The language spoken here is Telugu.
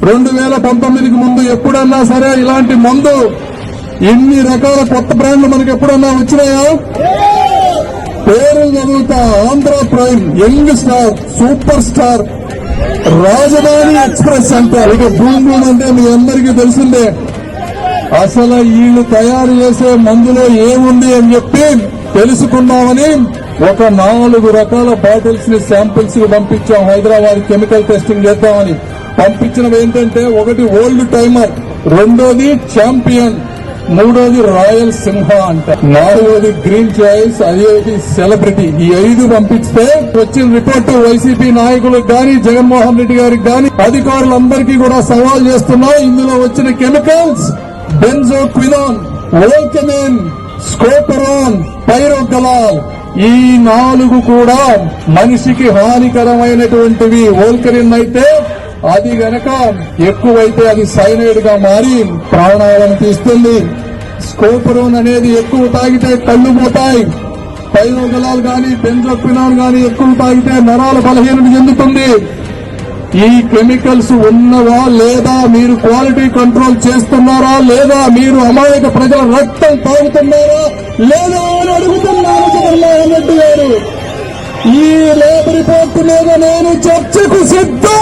2019కి ముందు ఎప్పుడన్నా సరే ఇలాంటి మందు ఇన్ని రకాల కొత్త బ్రాండ్లు మనకి ఎప్పుడన్నా వచ్చినాయా? పేరు చదువుతా: Andhra prime, young star, super star, రాజధాని ఎక్స్ప్రెస్ అంటారు. ఇక బూమ్ బూమ్ అంటే మీ అందరికీ తెలిసిందే. అసలు వీళ్ళు తయారు చేసే మందులో ఏముంది అని చెప్పి తెలుసుకున్నామని ఒక 4 రకాల బాటిల్స్ ని శాంపిల్స్ కి పంపించాం. హైదరాబాద్ కెమికల్ టెస్టింగ్ చేద్దామని పంపించినవి ఏంటంటే, ఒకటి ఓల్డ్ టైమర్, రెండోది ఛాంపియన్, మూడోది రాయల్ సింహ అంట, నాలుగోది గ్రీన్ చాయిస్, అదేది సెలబ్రిటీ. ఈ 5 పంపిస్తే వచ్చిన రిపోర్టు వైసీపీ నాయకులకు గాని, జగన్మోహన్ రెడ్డి గారికి గాని, అధికారులందరికీ కూడా సవాల్ చేస్తున్నా. ఇందులో వచ్చిన కెమికల్స్ బెంజోక్వినాన్, వోల్కమెన్, స్కోపరాన్, పైరోగలాల్, ఈ 4 కూడా మనిషికి హానికరమైనటువంటివి. వోల్కరిన్ అయితే అది గనక ఎక్కువైతే అది సైనైడ్ గా మారి ప్రాణాలను తీస్తుంది. స్కోపరోన్ అనేది ఎక్కువ తాగితే కళ్ళు పోతాయి. పైరోగలాల్ గాని, బెంజోక్వినాన్ గాని ఎక్కువ తాగితే నరాల బలహీనత చెందుతుంది. ఈ కెమికల్స్ ఉన్నవా లేదా, మీరు క్వాలిటీ కంట్రోల్ చేస్తున్నారా లేదా, మీరు అమాయక ప్రజల రక్తం తాగుతున్నారా లేదా అని అడుగుతున్నారు జగన్మోహన్ రెడ్డి గారు. ఈ ల్యాబ్ రిపోర్టు మీద నేను చర్చకు సిద్ధం.